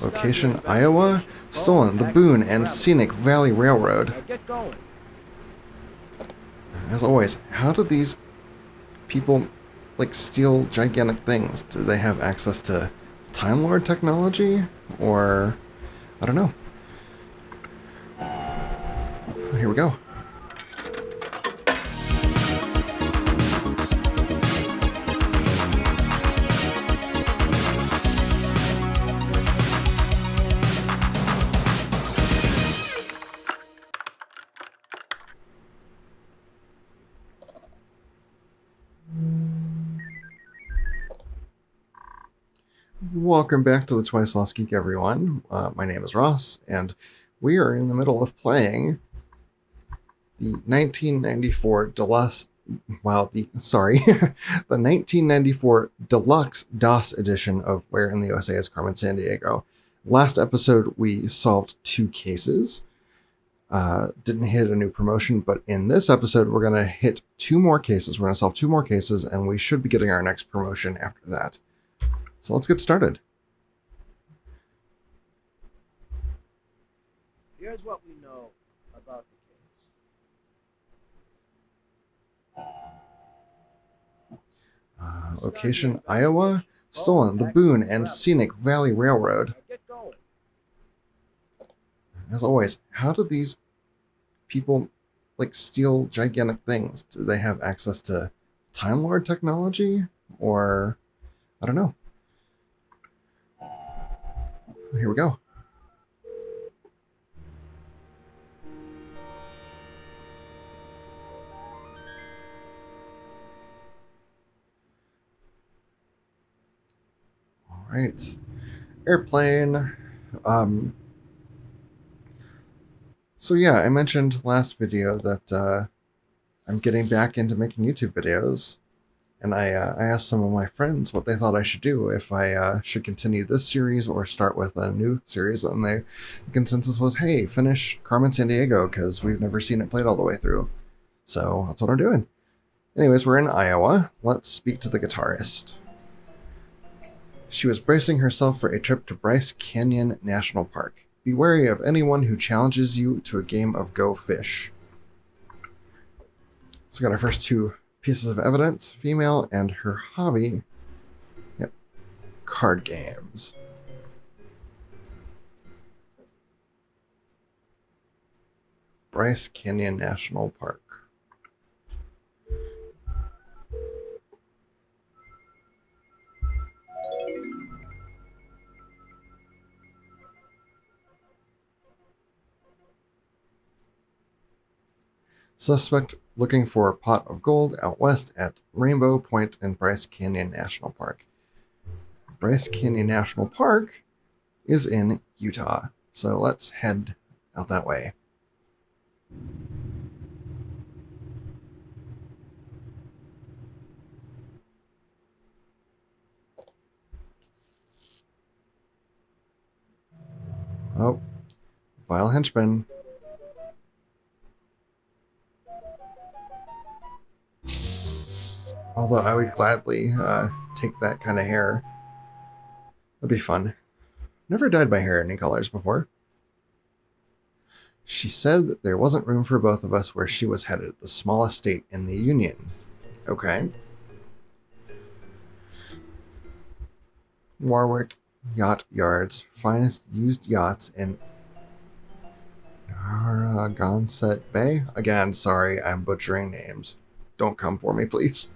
Location, Iowa. Stolen, the Boone and Scenic Valley Railroad. As always, how do these people, steal gigantic things? Do they have access to Time Lord technology? Or, I don't know. Here we go. Welcome back to the Twice-Lost Geek, everyone. My name is Ross, and we are in the middle of playing the 1994 Deluxe. The 1994 Deluxe DOS edition of Where in the USA is Carmen Sandiego. Last episode, we solved 2 cases. Didn't hit a new promotion, but in this episode, we're going to hit 2 more cases. We're going to solve 2 more cases, and we should be getting our next promotion after that. So let's get started. Here's what we know about the case. Location, Iowa. Stolen, the Boone and Scenic Valley Railroad. As always, how do these people, steal gigantic things? Do they have access to Time Lord technology? Or, I don't know. Here we go. All right. Airplane. So yeah, I mentioned last video that I'm getting back into making YouTube videos. And I asked some of my friends what they thought I should do, if I should continue this series or start with a new series. And the consensus was, hey, finish Carmen Sandiego, because we've never seen it played all the way through. So that's what I'm doing. Anyways, we're in Iowa. Let's speak to the guitarist. She was bracing herself for a trip to Bryce Canyon National Park. Be wary of anyone who challenges you to a game of Go Fish. So we got our first 2 pieces of evidence, female, and her hobby. Yep, card games. Bryce Canyon National Park. Suspect looking for a pot of gold out west at Rainbow Point and Bryce Canyon National Park. Bryce Canyon National Park is in Utah, so let's head out that way. Oh, vile henchman. Although I would gladly take that kind of hair. That'd be fun. Never dyed my hair any colors before. She said that there wasn't room for both of us where she was headed, the smallest state in the Union. Okay. Warwick Yacht Yards, finest used yachts in Narragansett Bay. Again, sorry, I'm butchering names. Don't come for me, please.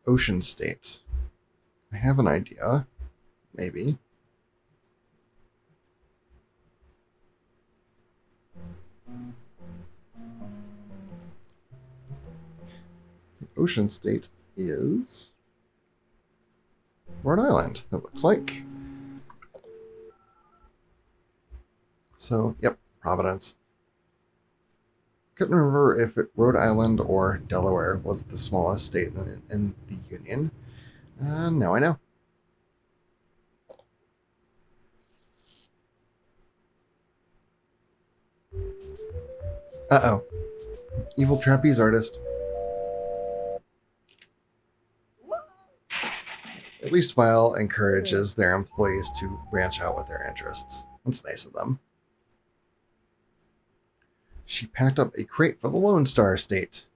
Ocean State. I have an idea. Maybe. The Ocean State is Rhode Island, it looks like. So, yep, Providence. Couldn't remember if Rhode Island or Delaware was the smallest state in the Union. Now I know. Uh-oh. Evil trapeze artist. At least Vile encourages their employees to branch out with their interests. That's nice of them. She packed up a crate for the Lone Star State.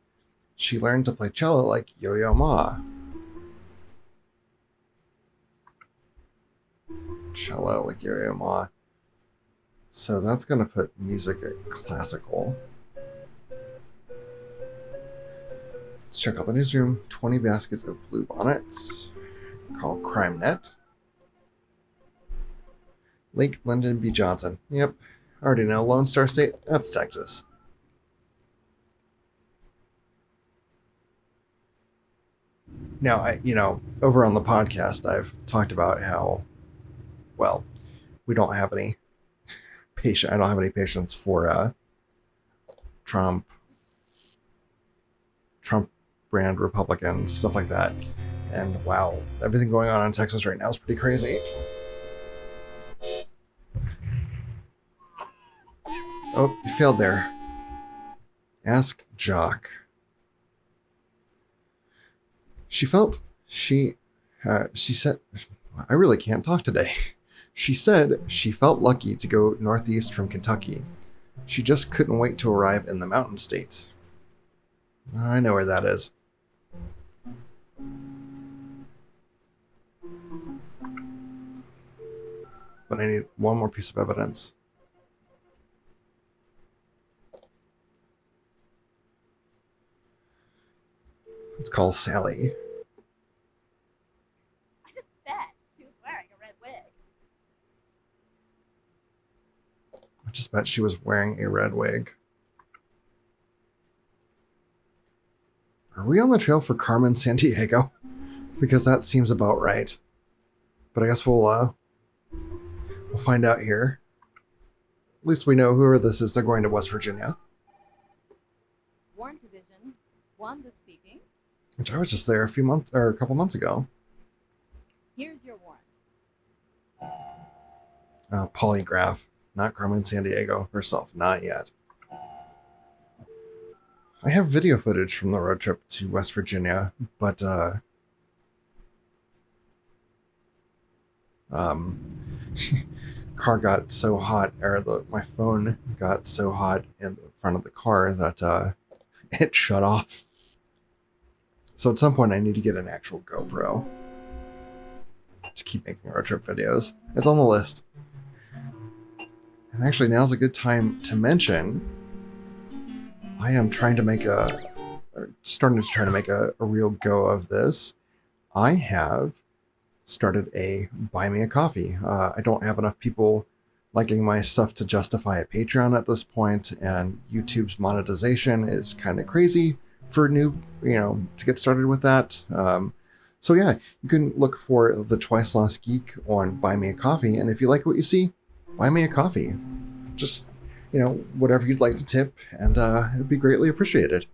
She learned to play cello like Yo-Yo Ma. Cello like Yo-Yo Ma. So that's going to put music at classical. Let's check out the newsroom. 20 baskets of blue bonnets. Call CrimeNet. Lake Lyndon B. Johnson. Yep. I already know. Lone Star State. That's Texas. Now, over on the podcast, I've talked about how, well, we don't have any I don't have any patience for Trump brand Republicans, stuff like that. And wow, everything going on in Texas right now is pretty crazy. Oh, you failed there. Ask Jock. She said, I really can't talk today. She said she felt lucky to go northeast from Kentucky. She just couldn't wait to arrive in the Mountain States. I know where that is. But I need one more piece of evidence. Let's call Sally. I just bet she was wearing a red wig. I just bet she was wearing a red wig. Are we on the trail for Carmen Sandiego? Because that seems about right. But I guess we'll find out here. At least we know whoever this is. They're going to West Virginia. Warrant Division, Wanda speaking. Which I was just there a couple months ago. Here's your warrant. Polygraph. Not Carmen Sandiego herself. Not yet. I have video footage from the road trip to West Virginia, but car got so hot, or my phone got so hot in the front of the car that it shut off. So at some point I need to get an actual GoPro to keep making road trip videos. It's on the list. And actually now's a good time to mention I am starting to try to make a real go of this. I have started a Buy Me a Coffee. I don't have enough people liking my stuff to justify a Patreon at this point, and YouTube's monetization is kind of crazy for to get started with that. So yeah, you can look for the Twice-Lost Geek on Buy Me a Coffee, and if you like what you see, buy me a coffee. Just whatever you'd like to tip, and it would be greatly appreciated.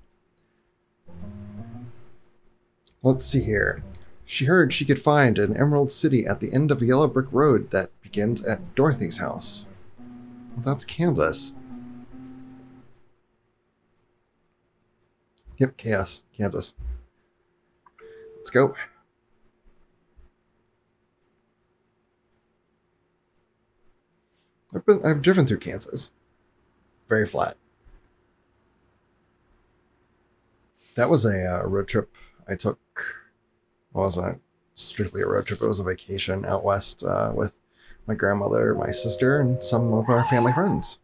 Let's see here. She heard she could find an Emerald City at the end of a yellow brick road that begins at Dorothy's house. Well, that's Kansas. Yep, Kansas. Let's go. I've driven through Kansas. Very flat. That was a road trip I took. Well, it wasn't strictly a road trip. It was a vacation out west with my grandmother, my sister, and some of our family friends.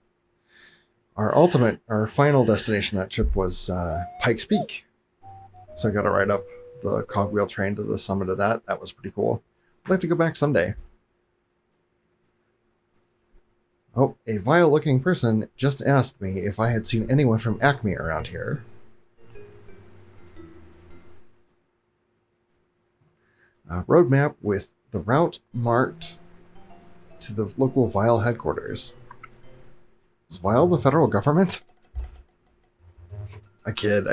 Our final destination of that trip was Pikes Peak. So I got to ride up the cogwheel train to the summit of that. That was pretty cool. I'd like to go back someday. Oh, a vile-looking person just asked me if I had seen anyone from Acme around here. A road map with the route marked to the local Vile headquarters. Is Vile the federal government? I kid.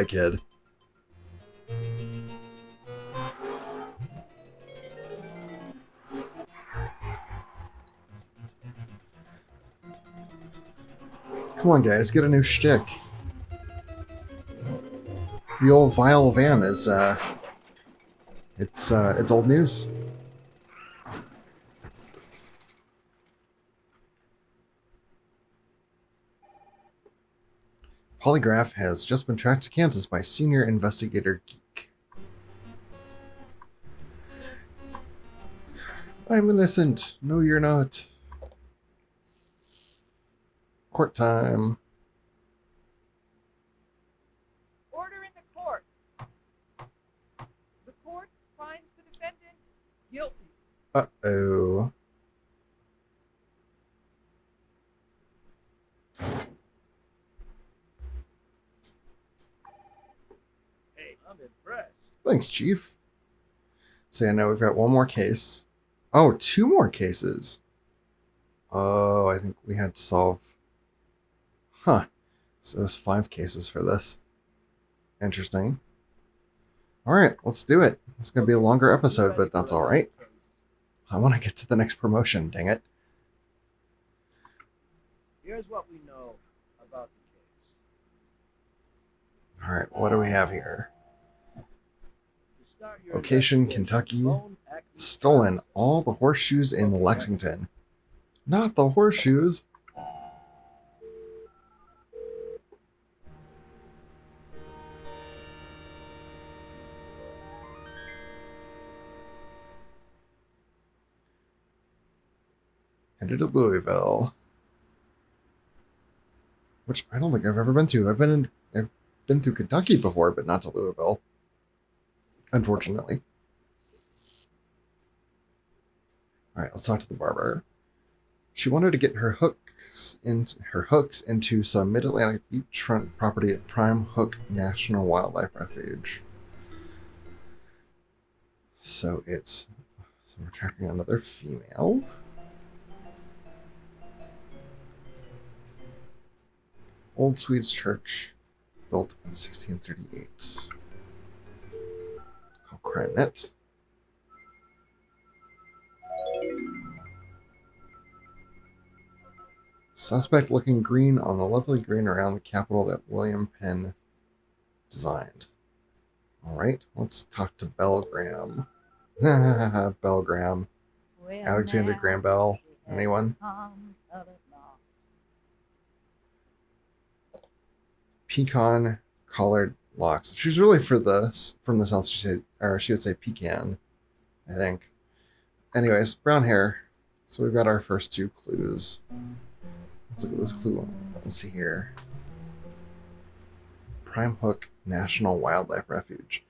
Come on, guys, get a new shtick. The old Vile van is, it's old news. Polygraph has just been tracked to Kansas by Senior Investigator Geek. I'm innocent. No, you're not. Court time. Order in the court. The court finds the defendant guilty. Uh-oh. Hey, I'm impressed. Thanks, Chief. So I know we've got one more case. Oh, two more cases. Oh, I think we had to solve... Huh. So there's 5 cases for this. Interesting. Alright, let's do it. It's going to be a longer episode, but that's alright. I want to get to the next promotion, dang it. Here's what we know about the case. Alright, what do we have here? To start your Location, investigation, Kentucky. lone acme- Stolen all the horseshoes in Lexington. Not the horseshoes. Headed to Louisville. Which I don't think I've ever been to. I've been through Kentucky before, but not to Louisville. Unfortunately. Alright, let's talk to the barber. She wanted to get her hooks into some mid-Atlantic beachfront property at Prime Hook National Wildlife Refuge. So we're tracking another female. Old Swedes Church, built in 1638. Call CrimeNet. Suspect looking green on the lovely green around the Capitol that William Penn designed. Alright, let's talk to Bell Graham. Bell Graham. Alexander Graham Bell. Anyone? Pecan collared locks. She's really from the south. She would say pecan, I think. Anyways, brown hair. So we've got our first 2 clues. Let's look at this clue. Let's see here. Prime Hook National Wildlife Refuge.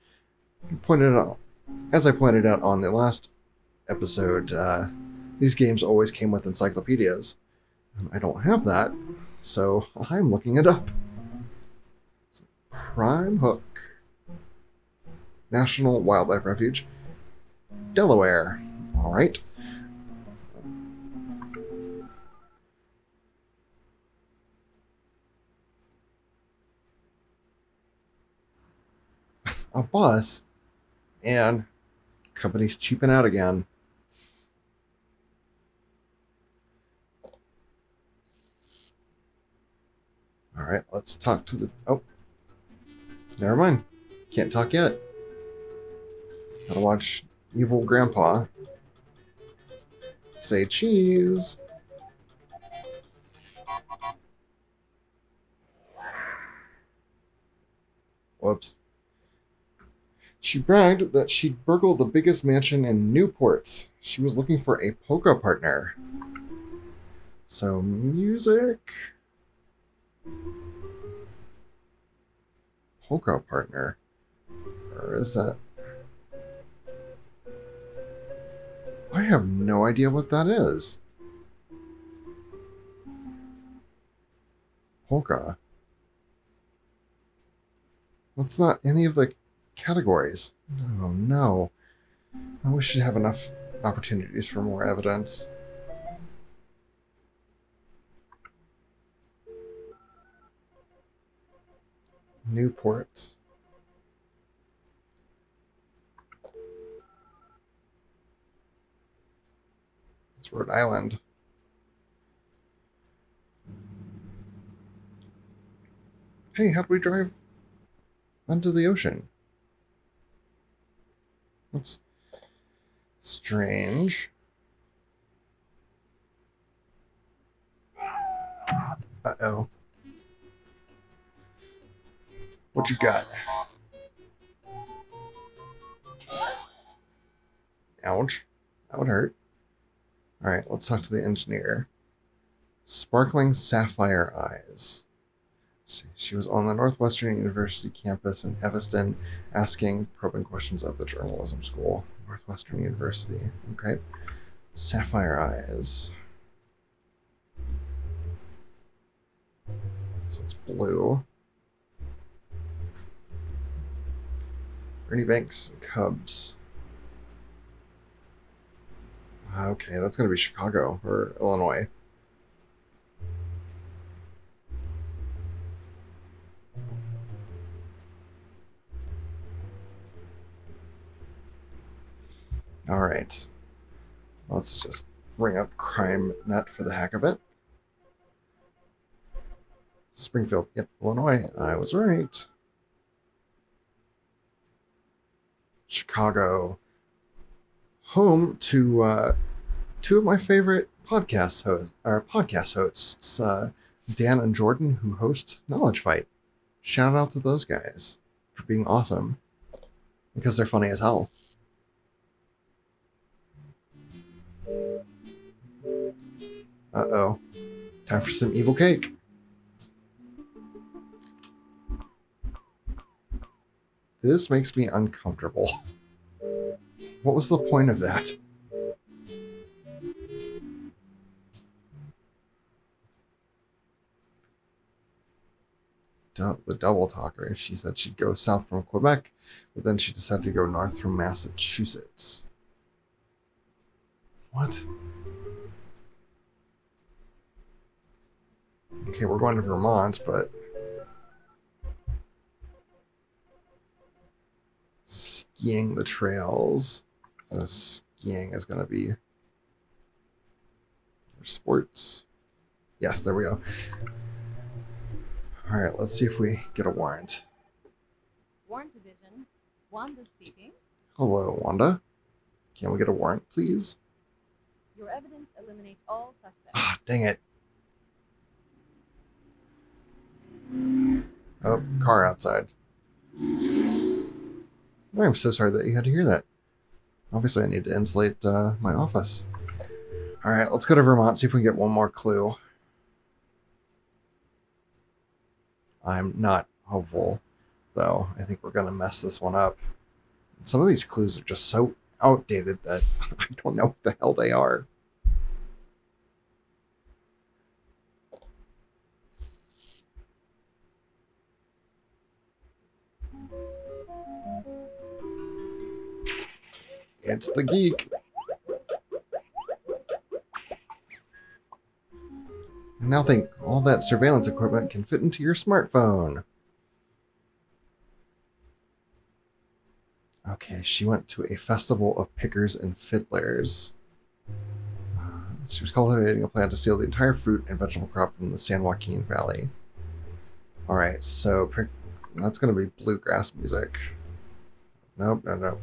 As I pointed out on the last episode, these games always came with encyclopedias. I don't have that, so I'm looking it up. Prime Hook National Wildlife Refuge, Delaware. All right. A bus, and company's cheaping out again. All right, let's talk to the... Oh. Never mind. Can't talk yet. Gotta watch Evil Grandpa say cheese. Whoops. She bragged that she'd burgled the biggest mansion in Newport. She was looking for a polka partner. So, music... polka partner, or is that... I have no idea what that is. Polka. That's not any of the categories. Oh no. I wish I'd have enough opportunities for more evidence. Newport. It's Rhode Island. Hey, how'd we drive onto the ocean? That's strange. Uh-oh. What you got? Ouch. That would hurt. Alright, let's talk to the engineer. Sparkling sapphire eyes. She was on the Northwestern University campus in Evanston asking probing questions at the journalism school. Northwestern University. Okay. Sapphire eyes. So it's blue. Ernie Banks, Cubs. Okay, that's going to be Chicago or Illinois. Alright. Let's just bring up CrimeNet for the heck of it. Springfield. Yep, Illinois. I was right. Chicago. Home to two of my favorite podcast hosts, Dan and Jordan, who host Knowledge Fight. Shout out to those guys for being awesome. Because they're funny as hell. Uh-oh. Time for some evil cake. This makes me uncomfortable. What was the point of that? The double talker. She said she'd go south from Quebec, but then she decided to go north from Massachusetts. What? Okay, we're going to Vermont, but... skiing the trails. So skiing is going to be... sports. Yes, there we go. Alright, let's see if we get a warrant. Warrant Division, Wanda speaking. Hello, Wanda. Can we get a warrant, please? Your evidence eliminates all suspects. Ah, dang it. Oh, car outside. I'm so sorry that you had to hear that. Obviously, I need to insulate my office. Alright, let's go to Vermont, see if we can get one more clue. I'm not hopeful, though. I think we're going to mess this one up. Some of these clues are just so outdated that I don't know what the hell they are. It's the geek. And now think, all that surveillance equipment can fit into your smartphone. Okay, she went to a festival of pickers and fiddlers. She was cultivating a plan to steal the entire fruit and vegetable crop from the San Joaquin Valley. Alright, so that's going to be bluegrass music. Nope, no.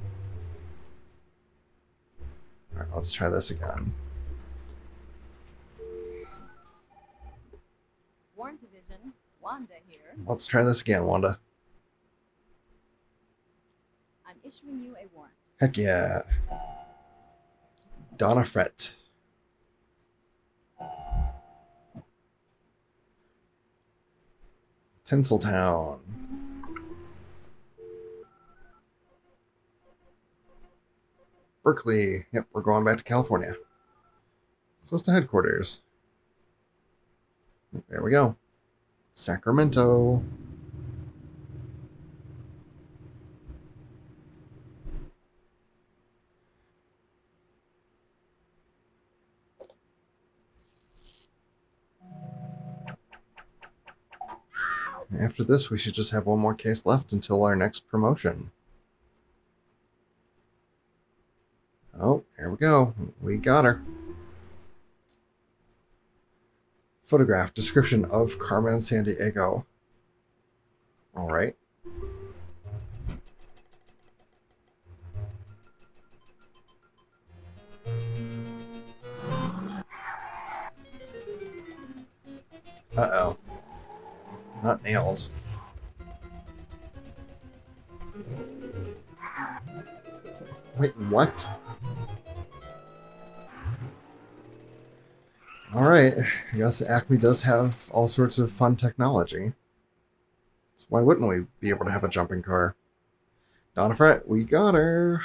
Alright, let's try this again. Warrant Division, Wanda here. Let's try this again, Wanda. I'm issuing you a warrant. Heck yeah. Donna Fret. Tinseltown. Berkeley. Yep, we're going back to California. Close to headquarters. There we go. Sacramento. After this, we should just have one more case left until our next promotion. Oh, here we go. We got her. Photograph. Description of Carmen Sandiego. All right. Uh-oh. Not nails. Wait, what? Alright, I guess Acme does have all sorts of fun technology. So why wouldn't we be able to have a jumping car? Not a fret, we got her!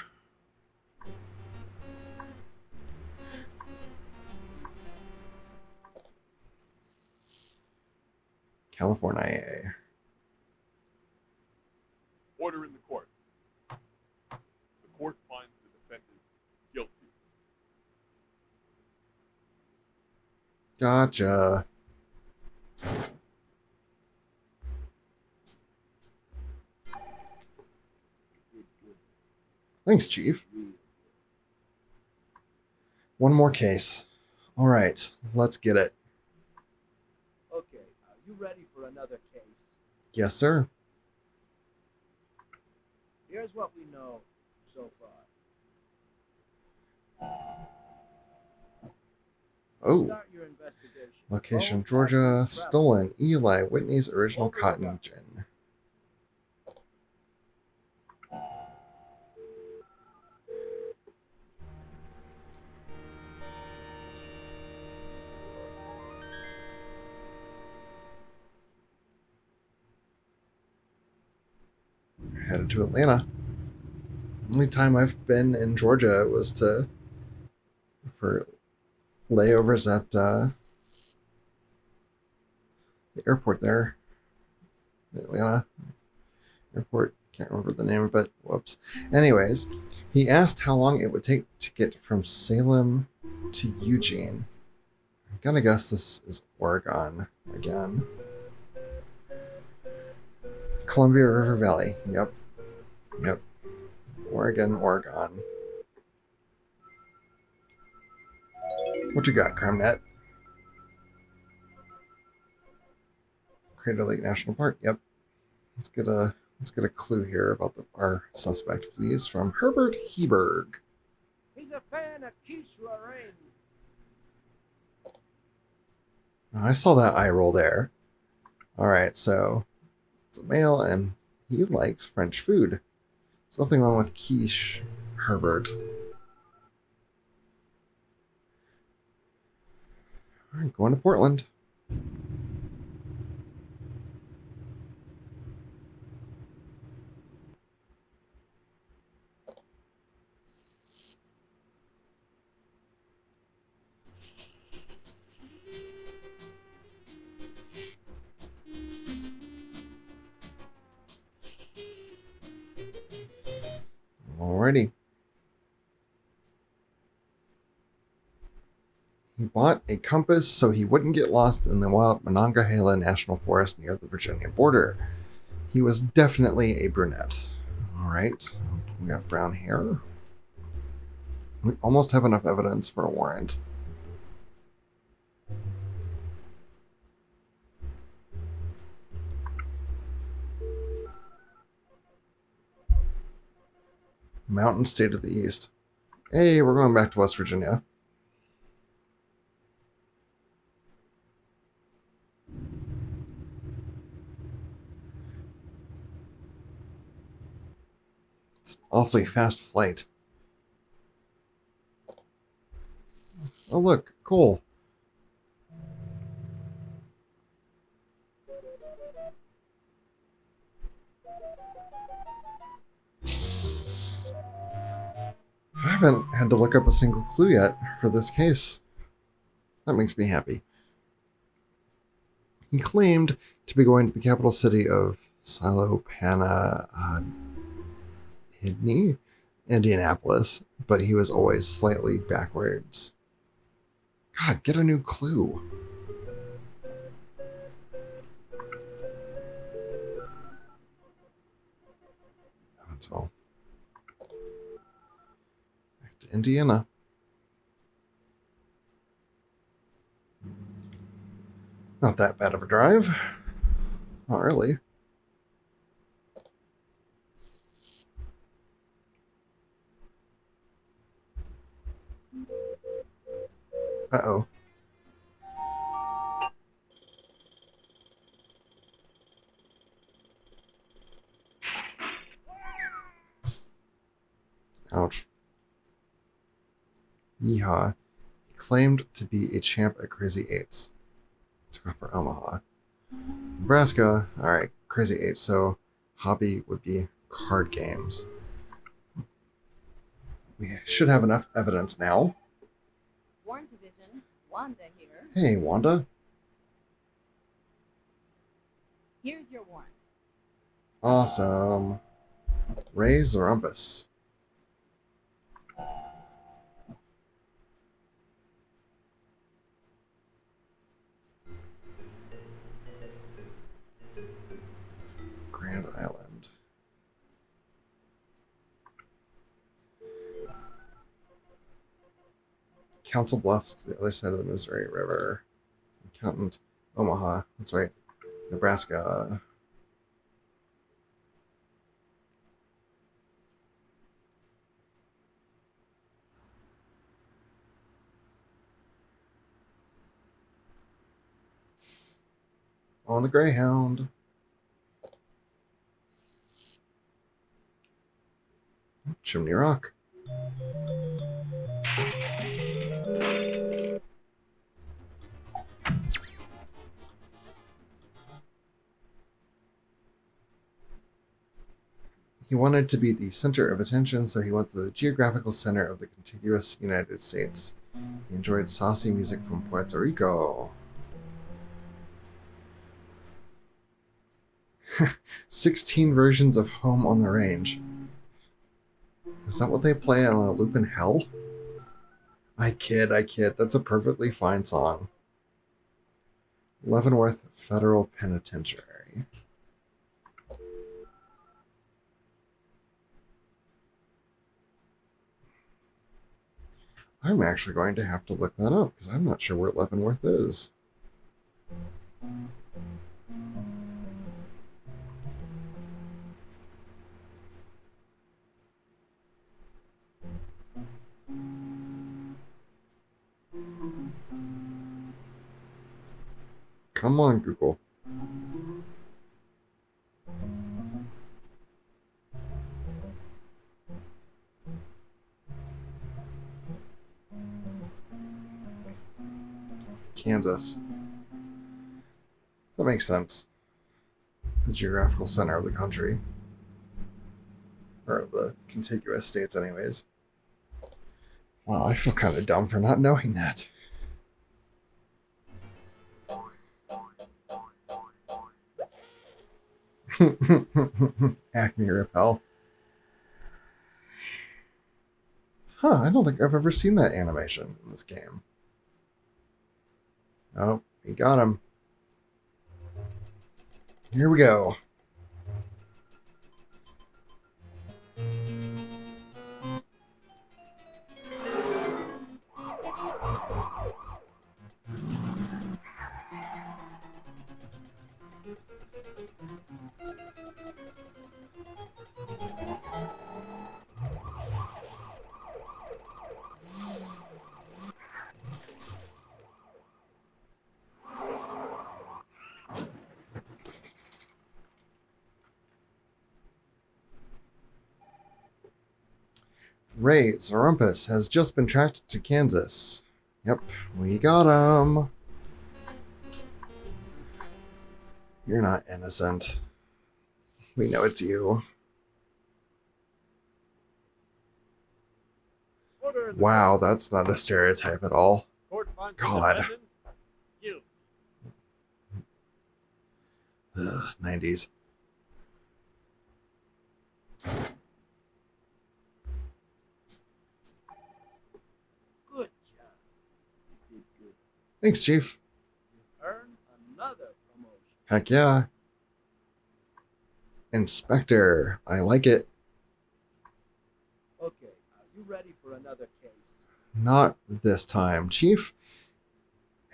California. Order in the court. The court finds the defendant guilty. Gotcha. Thanks, Chief. One more case. Alright, let's get it. Okay, are you ready for another case? Yes, sir. Here's what we know so far. Oh, Start your investigation. location Both Georgia. actors travel. Stolen Eli Whitney's original cotton gin. Headed to Atlanta. Only time I've been in Georgia was for layovers at the airport there. The Atlanta airport. Can't remember the name of it. Whoops. Anyways, he asked how long it would take to get from Salem to Eugene. I'm gonna guess this is Oregon again. Columbia River Valley. Yep. Oregon. What you got, CrimeNet? Crater Lake National Park. Yep. Let's get a clue here about our suspect, please, from Herbert Heberg. He's a fan of Quiche Lorraine. I saw that eye roll there. All right, so it's a male and he likes French food. There's nothing wrong with quiche, Herbert. All right, going to Portland. Alrighty. He bought a compass so he wouldn't get lost in the wild Monongahela National Forest near the Virginia border. He was definitely a brunette. Alright, we got brown hair. We almost have enough evidence for a warrant. Mountain State of the East. Hey, we're going back to West Virginia. It's an awfully fast flight. Oh look, coal. I haven't had to look up a single clue yet for this case. That makes me happy. He claimed to be going to the capital city of Silopana, Indianapolis, but he was always slightly backwards. God, get a new clue. Evansville. Back to Indiana. Not that bad of a drive. Not really. Uh-oh. Ouch. Yeehaw. He claimed to be a champ at Crazy Eights. Took off for Omaha. Nebraska. Alright, Crazy Eights. So, hobby would be card games. We should have enough evidence now. Warrant Division, Wanda here. Hey, Wanda. Here's your warrant. Awesome. Ray Zarumpus. Grand Island. Council Bluffs to the other side of the Missouri River. Accountant, Omaha. That's right. Nebraska. On the Greyhound. Chimney Rock. He wanted to be the center of attention, so he went to the geographical center of the contiguous United States. He enjoyed saucy music from Puerto Rico. 16 versions of Home on the Range. Is that what they play on a loop in hell? I kid. That's a perfectly fine song. Leavenworth Federal Penitentiary. I'm actually going to have to look that up because I'm not sure where Leavenworth is. Come on, Google. Kansas. That makes sense. The geographical center of the country. Or the contiguous states, anyways. Wow, I feel kind of dumb for not knowing that. Acme Repel. Huh, I don't think I've ever seen that animation in this game. Oh, he got him. Here we go. Ray Zarumpus has just been tracked to Kansas. Yep, we got him. You're not innocent. We know it's you. Order in the Wow, that's not a stereotype at all. court finds the God. defendant guilty. Ugh, 90s. Good job. You did good. Thanks, Chief. You earned another promotion. Heck yeah. Inspector, I like it. Okay, are you ready for another case? Not this time, Chief.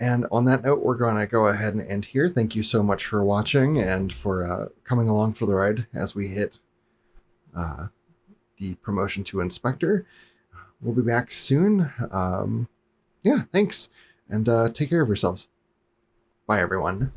And on that note, we're going to go ahead and end here. Thank you so much for watching and for coming along for the ride as we hit the promotion to Inspector. We'll be back soon. Yeah, thanks. And take care of yourselves. Bye, everyone.